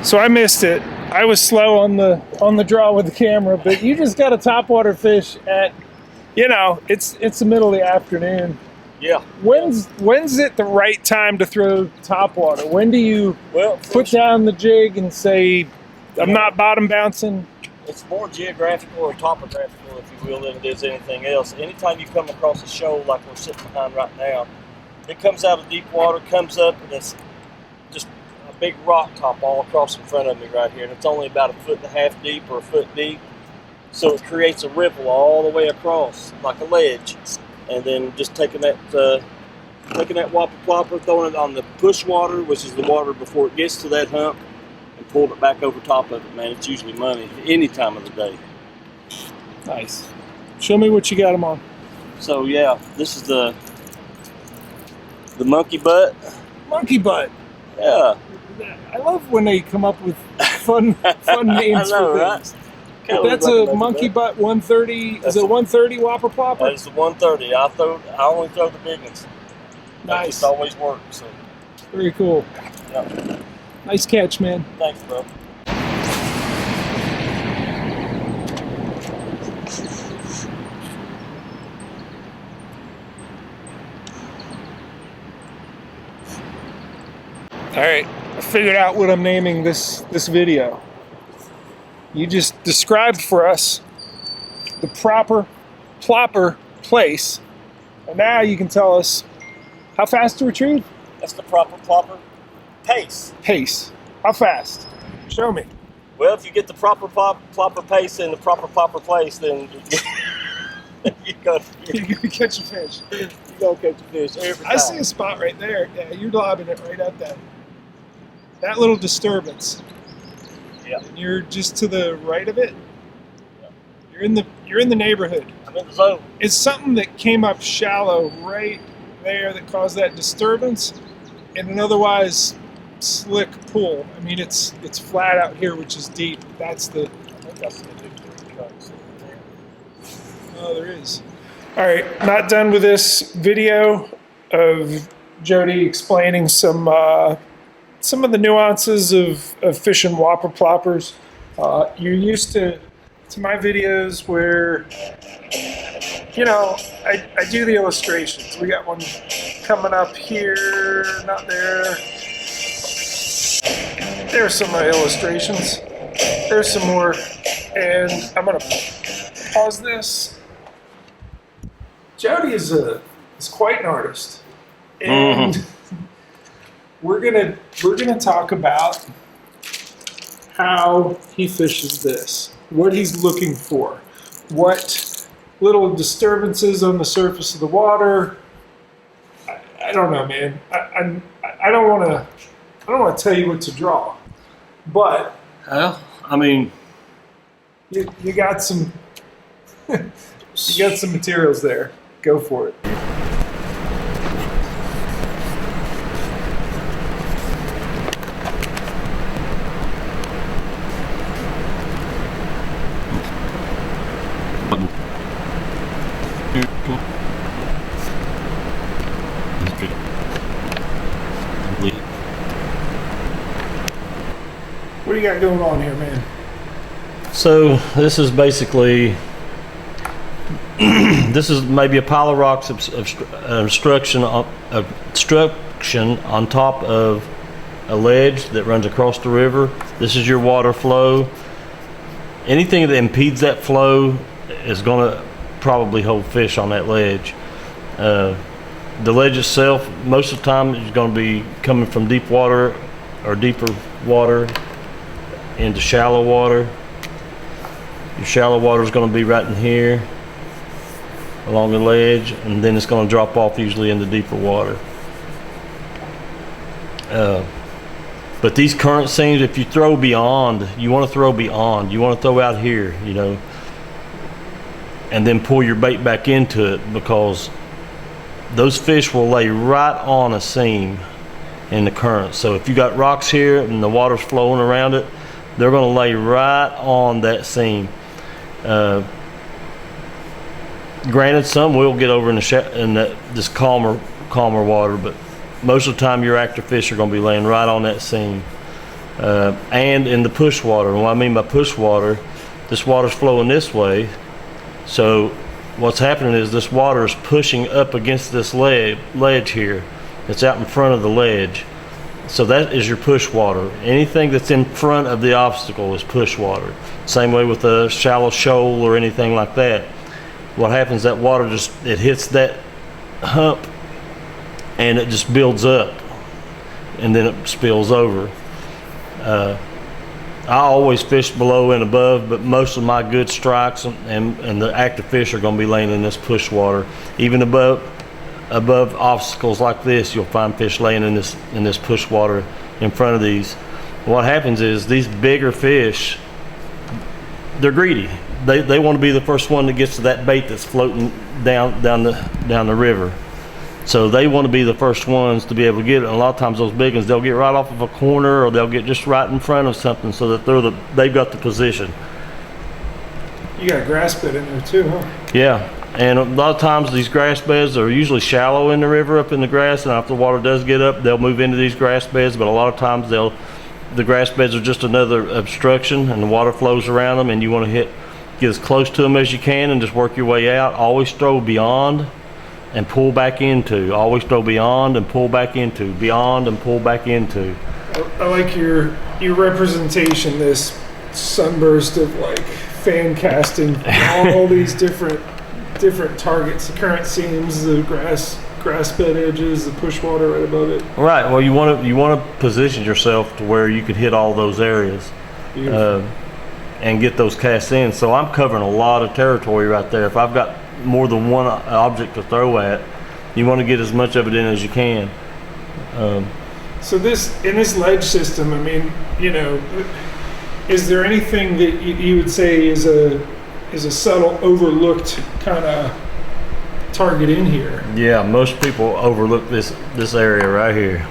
So I missed it. I was slow on the draw with the camera, but you just got a topwater fish at, it's the middle of the afternoon. Yeah. When's it the right time to throw topwater? When do you put down the jig and say, I'm not bottom bouncing? It's more geographical or topographical, if you will, than it is anything else. Anytime you come across a shoal like we're sitting behind right now, it comes out of deep water, comes up, and it's just a big rock top all across in front of me right here. And it's only about 1.5 foot deep or 1 foot deep. So it creates a ripple all the way across, like a ledge. And then just taking that Whopper Plopper, throwing it on the push water, which is the water before it gets to that hump, and pulled it back over top of it, man. It's usually money any time of the day. Nice. Show me what you got them on. So yeah, this is the monkey butt. Monkey butt. Yeah. I love when they come up with fun names I know, for right? things. That's a monkey butt 130. Is it 130 Whopper Plopper? That is the 130. I only throw the big ones. Nice. It's always works. So. Very cool. Yeah. Nice catch, man. Thanks, bro. All right, I figured out what I'm naming this video. You just described for us the proper plopper place, and now you can tell us how fast to retrieve. That's the proper plopper pace. Pace. How fast? Show me. Well, if you get the proper plopper pace in the proper plopper place, then you go catch a fish. You go catch a fish every time. I see a spot right there. Yeah, you're lobbing it right at that little disturbance. Yeah. And you're just to the right of it. Yeah. You're in the neighborhood. I'm in the zone. It's something that came up shallow right there that caused that disturbance, and an otherwise slick pool. I mean, it's flat out here, which is deep. That's the. I think that's the big trucks. Oh, there is. All right, not done with this video of Jody explaining some of the nuances of fishing Whopper Ploppers. You're used to my videos where, I do the illustrations. We got one coming up here, not there. There's some illustrations. There's some more, and I'm gonna pause this. Jody is quite an artist, and we're gonna talk about how he fishes this, what he's looking for, what little disturbances on the surface of the water. I don't know, man. I don't want to tell you what to draw, but well, I mean, you got some materials there. Go for it. What do you got going on here, man? So this is basically this is maybe a pile of rocks obstruction on top of a ledge that runs across the river. This is your water flow. Anything that impedes that flow is going to probably hold fish on that ledge. The ledge itself, most of the time, is going to be coming from deep water or deeper water into shallow water. Your shallow water is going to be right in here along the ledge, and then it's going to drop off usually into deeper water. But these current seams, if you throw beyond, you want to throw beyond. You want to throw out here, and then pull your bait back into it, because those fish will lay right on a seam in the current. So if you got rocks here and the water's flowing around it, they're going to lay right on that seam. Granted, some will get over in this calmer water, but most of the time your active fish are going to be laying right on that seam. and in the push water. And what I mean by push water, this water's flowing this way. So what's happening is this water is pushing up against this ledge here. It's out in front of the ledge. So that is your push water. Anything that's in front of the obstacle is push water. Same way with a shallow shoal or anything like that. What happens, that water it hits that hump and it just builds up and then it spills over. I always fish below and above, but most of my good strikes and the active fish are going to be laying in this push water. Even above obstacles like this, you'll find fish laying in this push water in front of these. What happens is these bigger fish, they're greedy. They want to be the first one that gets to that bait that's floating down the river. So they want to be the first ones to be able to get it. And a lot of times those big ones, they'll get right off of a corner or they'll get just right in front of something so that they've got the position. You got a grass bed in there too, huh? Yeah, and a lot of times these grass beds are usually shallow in the river up in the grass, and after the water does get up, they'll move into these grass beds, but a lot of times the grass beds are just another obstruction and the water flows around them, and you want to get as close to them as you can and just work your way out. Always throw beyond and pull back into. Always throw beyond and pull back into. Beyond and pull back into. I like your representation, this sunburst of like fan casting all these different targets, the current seams, the grass bed edges, the push water right above it. Right. Well, you want to position yourself to where you could hit all those areas and get those casts in. So I'm covering a lot of territory right there. If I've got more than one object to throw at, you want to get as much of it in as you can. So in this ledge system, I mean, is there anything that you would say is a subtle overlooked kind of target in here? Yeah, most people overlook this area right here,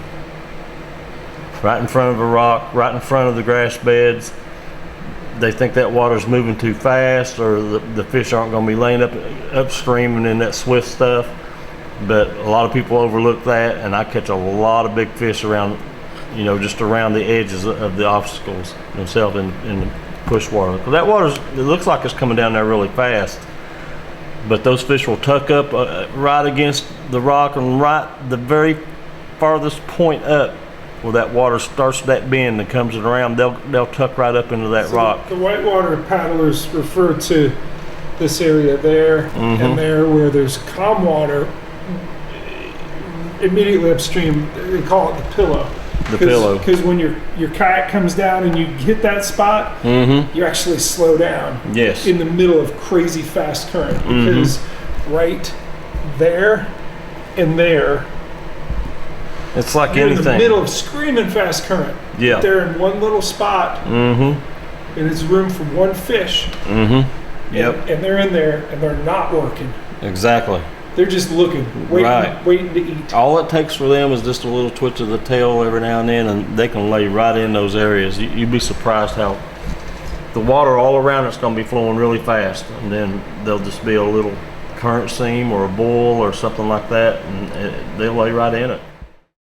right in front of a rock, right in front of the grass beds. They think that water's moving too fast, or the fish aren't going to be laying upstream and in that swift stuff. But a lot of people overlook that, and I catch a lot of big fish around, just around the edges of the obstacles themselves in the push water. But that it looks like it's coming down there really fast. But those fish will tuck up right against the rock, and right the very farthest point up where that water starts that bend and comes around, they'll tuck right up into that rock. The whitewater paddlers refer to this area there and there where there's calm water immediately upstream. They call it the pillow. The pillow. Because when your kayak comes down and you hit that spot, you actually slow down. Yes. In the middle of crazy fast current, because right there and there, it's like you're anything. in the middle of screaming fast current. Yeah. They're in one little spot, and it's room for one fish. Yep. And they're in there, and they're not working. Exactly. They're just looking, waiting to eat. All it takes for them is just a little twitch of the tail every now and then, and they can lay right in those areas. You'd be surprised how the water all around it's going to be flowing really fast, and then there'll just be a little current seam or a bull or something like that, and they'll lay right in it.